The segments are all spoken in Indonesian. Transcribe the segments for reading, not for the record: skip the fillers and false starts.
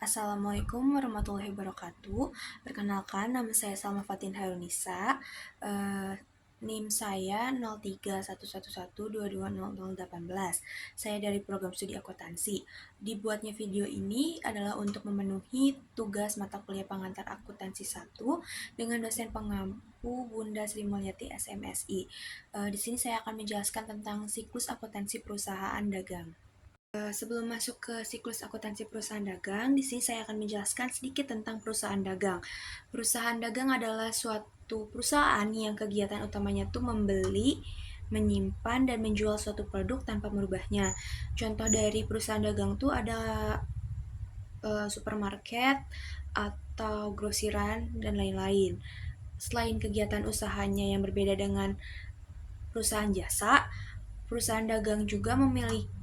Assalamualaikum warahmatullahi wabarakatuh. Perkenalkan, nama saya Salma Fatin Harunisa. NIM saya 0311122018. Saya dari program studi akuntansi. Dibuatnya video ini adalah untuk memenuhi tugas mata kuliah pengantar akuntansi 1 dengan dosen pengampu Bunda Sri Mulyati SMSI. Di sini saya akan menjelaskan tentang siklus akuntansi perusahaan dagang. Sebelum masuk ke siklus akuntansi perusahaan dagang, di sini saya akan menjelaskan sedikit tentang perusahaan dagang. Perusahaan dagang adalah suatu perusahaan yang kegiatan utamanya itu membeli, menyimpan, dan menjual suatu produk tanpa merubahnya. Contoh dari perusahaan dagang itu ada supermarket atau grosiran dan lain-lain. Selain kegiatan usahanya yang berbeda dengan perusahaan jasa, perusahaan dagang juga memiliki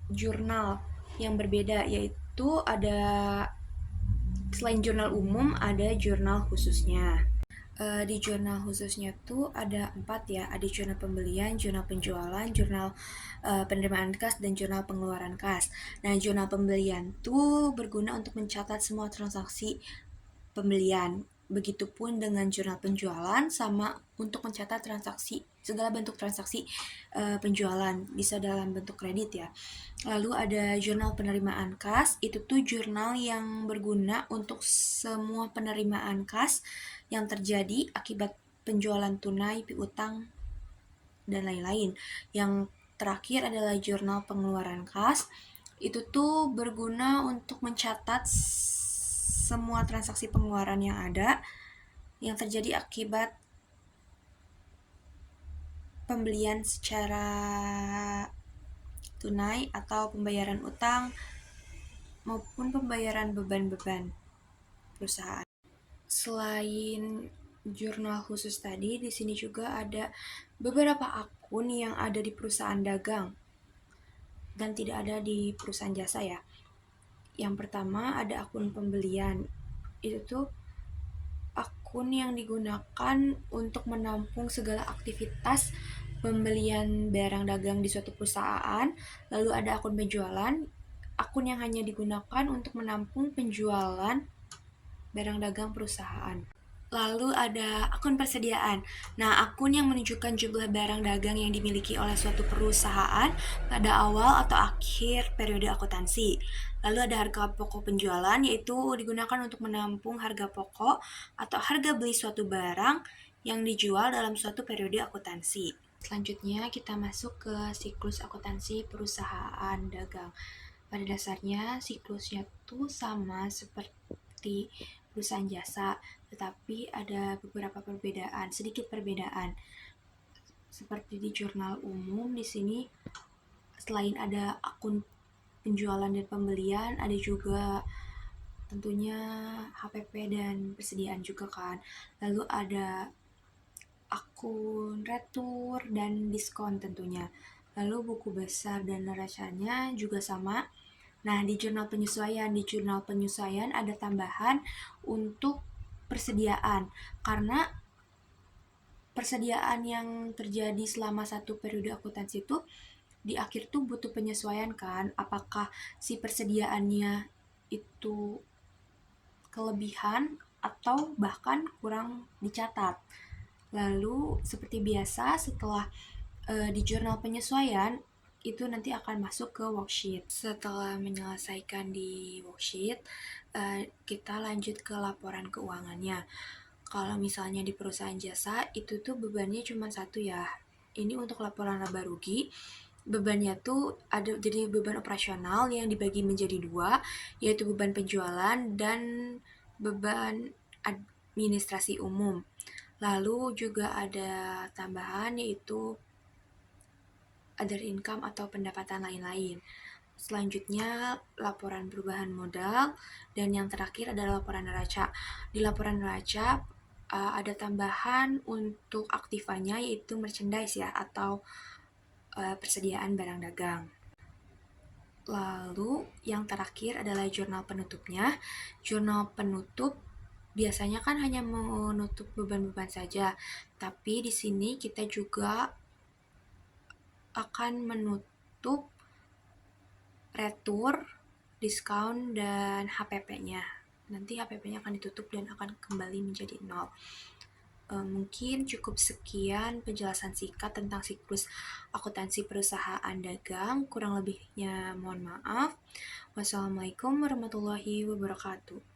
jurnal yang berbeda, yaitu ada selain jurnal umum, ada jurnal khususnya. Di jurnal khususnya tuh ada 4 ya, ada jurnal pembelian, jurnal penjualan, jurnal penerimaan kas, dan jurnal pengeluaran kas. Nah, jurnal pembelian tuh berguna untuk mencatat semua transaksi pembelian. Begitupun dengan jurnal penjualan, sama untuk mencatat transaksi, segala bentuk transaksi penjualan, bisa dalam bentuk kredit ya. Lalu ada jurnal penerimaan kas, itu tuh jurnal yang berguna untuk semua penerimaan kas yang terjadi akibat penjualan tunai, piutang, dan lain-lain. Yang terakhir adalah jurnal pengeluaran kas, itu tuh berguna untuk mencatat semua transaksi pengeluaran yang ada yang terjadi akibat pembelian secara tunai atau pembayaran utang maupun pembayaran beban-beban perusahaan. Selain jurnal khusus tadi, di sini juga ada beberapa akun yang ada di perusahaan dagang dan tidak ada di perusahaan jasa ya. Yang pertama ada akun pembelian. Itu tuh akun yang digunakan untuk menampung segala aktivitas pembelian barang dagang di suatu perusahaan. Lalu ada akun penjualan, akun yang hanya digunakan untuk menampung penjualan barang dagang perusahaan. Lalu ada akun persediaan. Nah, akun yang menunjukkan jumlah barang dagang yang dimiliki oleh suatu perusahaan pada awal atau akhir periode akuntansi. Lalu ada harga pokok penjualan, yaitu digunakan untuk menampung harga pokok atau harga beli suatu barang yang dijual dalam suatu periode akuntansi. Selanjutnya kita masuk ke siklus akuntansi perusahaan dagang. Pada dasarnya siklusnya tuh sama seperti perusahaan jasa, tetapi ada beberapa perbedaan, sedikit perbedaan. Seperti di jurnal umum, di sini selain ada akun penjualan dan pembelian, ada juga tentunya HPP dan persediaan juga kan. Lalu ada akun retur dan diskon tentunya. Lalu buku besar dan neracanya juga sama. Nah, di jurnal penyesuaian ada tambahan untuk persediaan. Karena persediaan yang terjadi selama satu periode akuntansi itu di akhir tuh butuh penyesuaian kan. Apakah si persediaannya itu kelebihan atau bahkan kurang dicatat. Lalu seperti biasa setelah di jurnal penyesuaian itu nanti akan masuk ke worksheet. Setelah menyelesaikan di worksheet, kita lanjut ke laporan keuangannya. Kalau misalnya di perusahaan jasa, itu tuh bebannya cuma satu ya. Ini untuk laporan laba rugi. Bebannya tuh ada jadi beban operasional yang dibagi menjadi 2, yaitu beban penjualan dan beban administrasi umum. Lalu juga ada tambahan yaitu other income atau pendapatan lain-lain. Selanjutnya laporan perubahan modal, dan yang terakhir adalah laporan neraca. Di laporan neraca ada tambahan untuk aktivanya yaitu merchandise ya atau persediaan barang dagang. Lalu yang terakhir adalah jurnal penutupnya. Jurnal penutup biasanya kan hanya menutup beban-beban saja, tapi di sini kita juga akan menutup retur diskon, dan HPP-nya. Nanti HPP-nya akan ditutup dan akan kembali menjadi 0. Mungkin cukup sekian penjelasan singkat tentang siklus akuntansi perusahaan dagang. Kurang lebihnya mohon maaf. Wassalamualaikum warahmatullahi wabarakatuh.